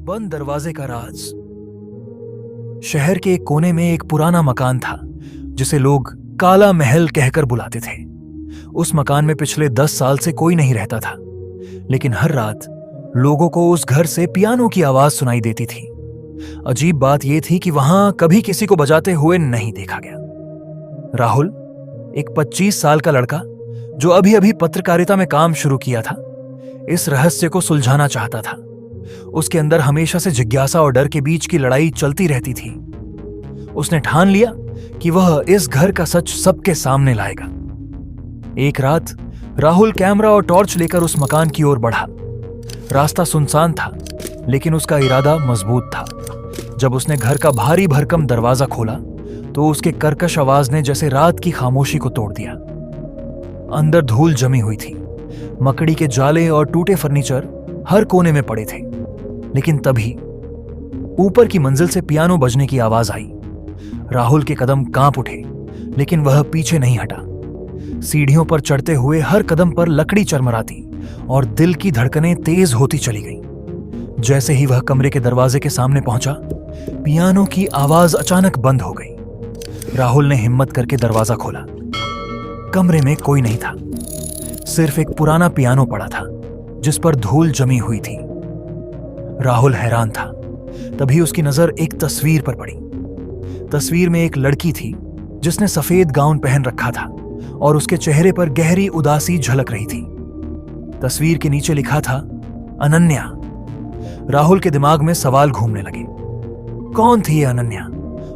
बंद दरवाजे का राज। शहर के एक कोने में एक पुराना मकान था जिसे लोग काला महल कहकर बुलाते थे। उस मकान में पिछले 10 साल से कोई नहीं रहता था, लेकिन हर रात लोगों को उस घर से पियानो की आवाज सुनाई देती थी। अजीब बात यह थी कि वहां कभी किसी को बजाते हुए नहीं देखा गया। राहुल, एक 25 साल का लड़का जो अभी अभी पत्रकारिता में काम शुरू किया था, इस रहस्य को सुलझाना चाहता था। उसके अंदर हमेशा से जिज्ञासा और डर के बीच की लड़ाई चलती रहती थी। उसने ठान लिया कि वह इस घर का सच सबके सामने लाएगा। एक रात राहुल कैमरा और टॉर्च लेकर उस मकान की ओर बढ़ा। रास्ता सुनसान था, लेकिन उसका इरादा मजबूत था। जब उसने घर का भारी भरकम दरवाजा खोला तो उसके कर्कश आवाज ने जैसे रात की खामोशी को तोड़ दिया। अंदर धूल जमी हुई थी, मकड़ी के जाले और टूटे फर्नीचर हर कोने में पड़े थे। लेकिन तभी ऊपर की मंजिल से पियानो बजने की आवाज आई। राहुल के कदम कांप उठे, लेकिन वह पीछे नहीं हटा। सीढ़ियों पर चढ़ते हुए हर कदम पर लकड़ी चरमराती और दिल की धड़कनें तेज होती चली गईं। जैसे ही वह कमरे के दरवाजे के सामने पहुंचा, पियानो की आवाज अचानक बंद हो गई। राहुल ने हिम्मत करके दरवाजा खोला। कमरे में कोई नहीं था, सिर्फ एक पुराना पियानो पड़ा था जिस पर धूल जमी हुई थी। राहुल हैरान था। तभी उसकी नजर एक तस्वीर पर पड़ी। तस्वीर में एक लड़की थी जिसने सफेद गाउन पहन रखा था और उसके चेहरे पर गहरी उदासी झलक रही थी। तस्वीर के नीचे लिखा था, अनन्या। राहुल के दिमाग में सवाल घूमने लगे। कौन थी ये अनन्या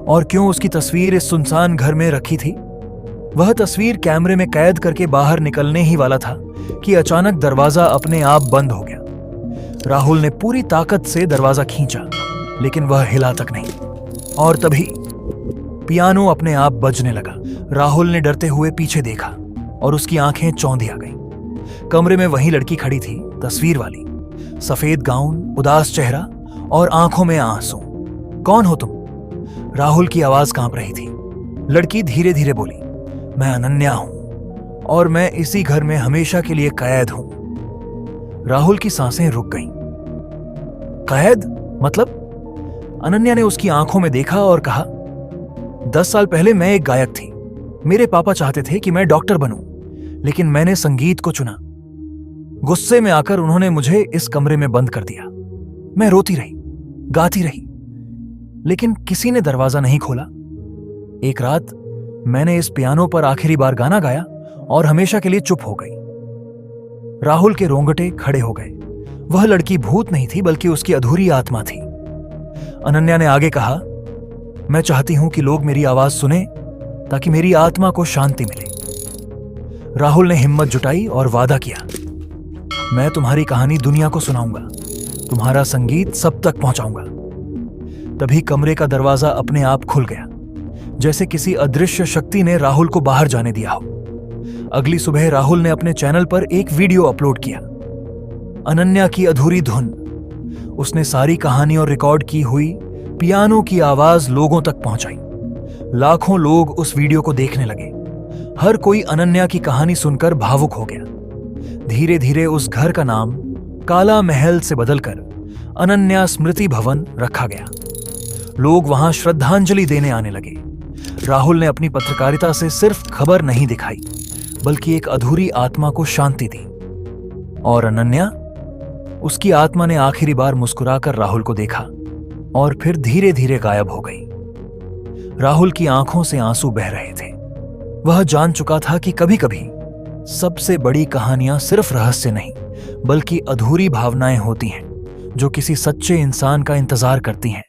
और क्यों उसकी तस्वीर इस सुनसान घर में रखी थी? वह तस्वीर कैमरे में कैद करके बाहर निकलने ही वाला था कि अचानक दरवाजा अपने आप बंद हो गया। राहुल ने पूरी ताकत से दरवाजा खींचा, लेकिन वह हिला तक नहीं। और तभी पियानो अपने आप बजने लगा। राहुल ने डरते हुए पीछे देखा और उसकी आंखें चौंधी आ गईं। कमरे में वही लड़की खड़ी थी, तस्वीर वाली। सफेद गाउन, उदास चेहरा और आंखों में आंसू। कौन हो तुम? राहुल की आवाज कांप रही थी। लड़की धीरे धीरे बोली, मैं अनन्या हूं और मैं इसी घर में हमेशा के लिए कैद हूं। राहुल की सांसें रुक गईं। कैद मतलब? अनन्या ने उसकी आंखों में देखा और कहा, 10 साल पहले मैं एक गायक थी। मेरे पापा चाहते थे कि मैं डॉक्टर बनूं, लेकिन मैंने संगीत को चुना। गुस्से में आकर उन्होंने मुझे इस कमरे में बंद कर दिया। मैं रोती रही, गाती रही, लेकिन किसी ने दरवाजा नहीं खोला। एक रात मैंने इस पियानो पर आखिरी बार गाना गाया और हमेशा के लिए चुप हो गई। राहुल के रोंगटे खड़े हो गए। वह लड़की भूत नहीं थी, बल्कि उसकी अधूरी आत्मा थी। अनन्या ने आगे कहा, मैं चाहती हूं कि लोग मेरी आवाज सुने ताकि मेरी आत्मा को शांति मिले। राहुल ने हिम्मत जुटाई और वादा किया, मैं तुम्हारी कहानी दुनिया को सुनाऊंगा, तुम्हारा संगीत सब तक पहुंचाऊंगा। तभी कमरे का दरवाजा अपने आप खुल गया, जैसे किसी अदृश्य शक्ति ने राहुल को बाहर जाने दिया हो। अगली सुबह राहुल ने अपने चैनल पर एक वीडियो अपलोड किया, अनन्या की अधूरी धुन। उसने सारी कहानी और रिकॉर्ड की हुई पियानो की आवाज लोगों तक पहुंचाई। लाखों लोग उस वीडियो को देखने लगे। हर कोई अनन्या की कहानी सुनकर भावुक हो गया। धीरे धीरे उस घर का नाम काला महल से बदलकर अनन्या स्मृति भवन रखा गया। लोग वहां श्रद्धांजलि देने आने लगे। राहुल ने अपनी पत्रकारिता से सिर्फ खबर नहीं दिखाई, बल्कि एक अधूरी आत्मा को शांति दी। और अनन्या, उसकी आत्मा ने आखिरी बार मुस्कुराकर राहुल को देखा और फिर धीरे धीरे गायब हो गई। राहुल की आंखों से आंसू बह रहे थे। वह जान चुका था कि कभी कभी सबसे बड़ी कहानियां सिर्फ रहस्य नहीं, बल्कि अधूरी भावनाएं होती हैं जो किसी सच्चे इंसान का इंतजार करती हैं।